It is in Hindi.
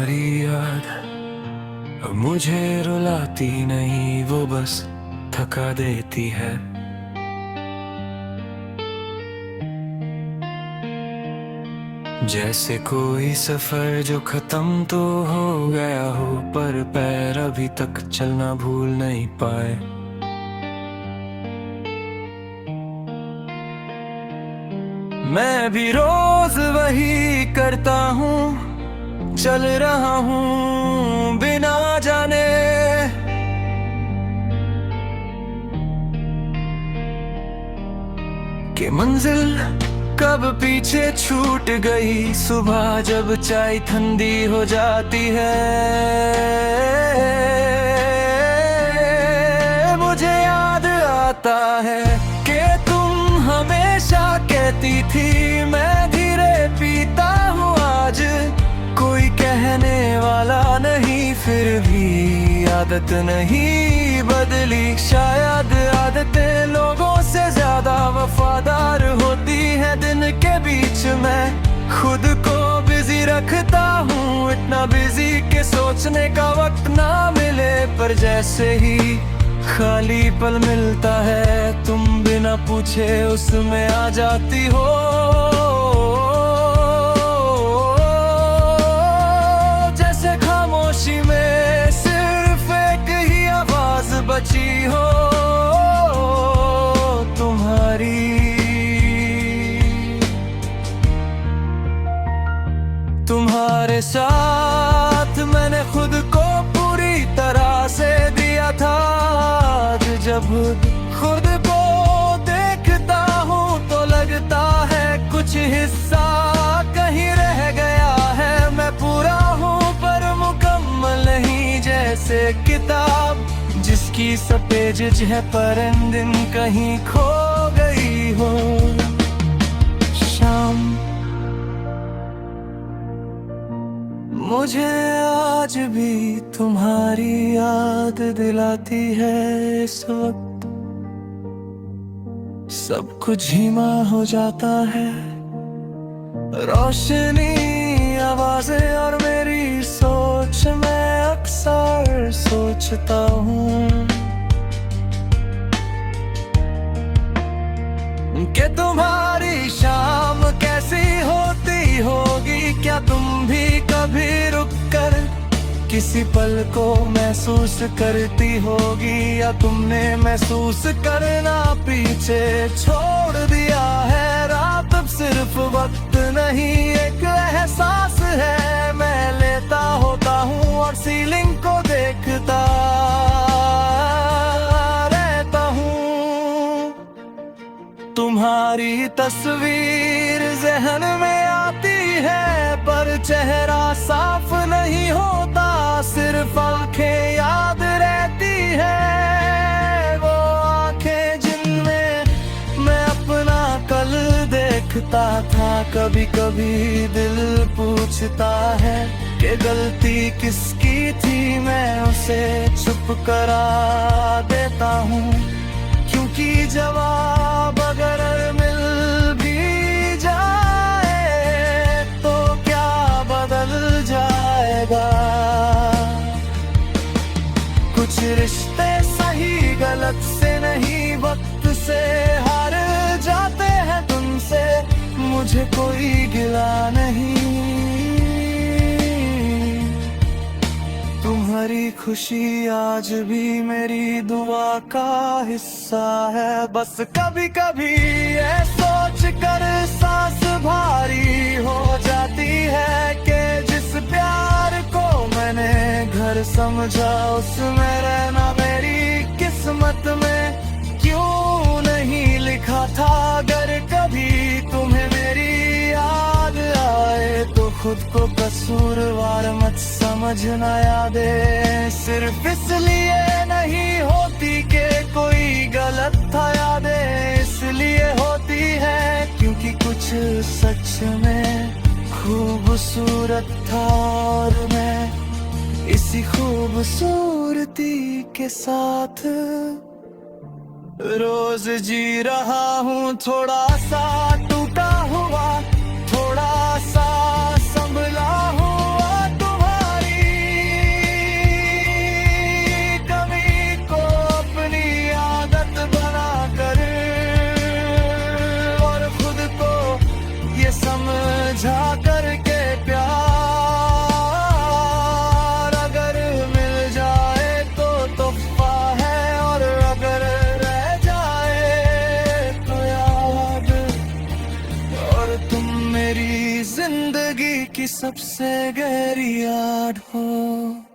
तुम्हारी याद अब मुझे रुलाती नहीं, वो बस थका देती है। जैसे कोई सफर जो खत्म तो हो गया हो, पर पैर अभी तक चलना भूल नहीं पाए। मैं भी रोज वही करता हूँ, चल रहा हूँ बिना जाने। कि मंजिल कब पीछे छूट गई, सुबह जब चाय ठंडी हो जाती है। मुझे याद आता है कि तुम हमेशा कहती थी, मैं धीरे पीता हूँ आज, कोई कहने वाला नहीं, फिर भी आदत नहीं बदली। शायद आदतें लोगों से ज्यादा वफादार होती है। दिन के बीच मैं खुद को बिजी रखता हूँ, इतना बिजी कि सोचने का वक्त ना मिले। पर जैसे ही खाली पल मिलता है, तुम बिना पूछे उसमें आ जाती हो। जैसे खामोशी में सिर्फ एक ही आवाज बची हो, तुम्हारे साथ मैंने खुद को पूरी तरह से दिया था। जब खुद को देखता हूँ तो लगता है कुछ हिस्सा कहीं रह गया है। मैं पूरा हूँ पर मुकम्मल नहीं, जैसे किताब जिसकी सब पेज है पर एंडिंग कहीं खो गई हो। शाम मुझे आज भी तुम्हारी याद दिलाती है। इस वक्त सब कुछ धीमा हो जाता है, रोशनी, आवाजें और मेरी सोच। मैं अक्सर सोचता हूँ कि तुम्हारी शाम कैसी होती होगी। क्या तुम भी कभी रुक कर किसी पल को महसूस करती होगी, या तुमने महसूस करना पीछे छोड़ दिया है। रात अब सिर्फ वक्त नहीं, एक एहसास है। मैं लेटा होता हूँ और सीलिंग को देखता रहता हूँ। तुम्हारी तस्वीर जहन में आती है, पर चेहरा साफ नहीं होता, सिर्फ आंखें याद रहती है। वो आंखें जिनमें मैं अपना कल देखता था। कभी कभी दिल पूछता है कि गलती किसकी थी, मैं उसे चुप करा देता हूँ। क्योंकि जवाब अगर मिल भी जाए तो क्या बदल जाएगा। कुछ रिश्ते सही गलत से नहीं, वक्त से हार जाते हैं तुमसे। मुझे कोई गिला नहीं, तुम्हारी खुशी आज भी मेरी दुआ का हिस्सा है। बस कभी कभी ये सोच कर सांस भारी हो जाती है कि जिस प्यार को मैंने घर समझा, उसमें रहना मेरी किस्मत में क्यों नहीं लिखा था। अगर कभी तुम्हें मेरी याद आए तो खुद को कसूरवार मत समझना। यादें सिर्फ इसलिए नहीं होती कि कोई गलत था, यादें इसलिए होती है क्योंकि कुछ सच में खूबसूरत था। और मैं इसी खूबसूरती के साथ रोज जी रहा हूँ। थोड़ा सा टूटा हुआ, थोड़ा सा संभला हुआ तुम्हारी की सबसे गहरी याद हो।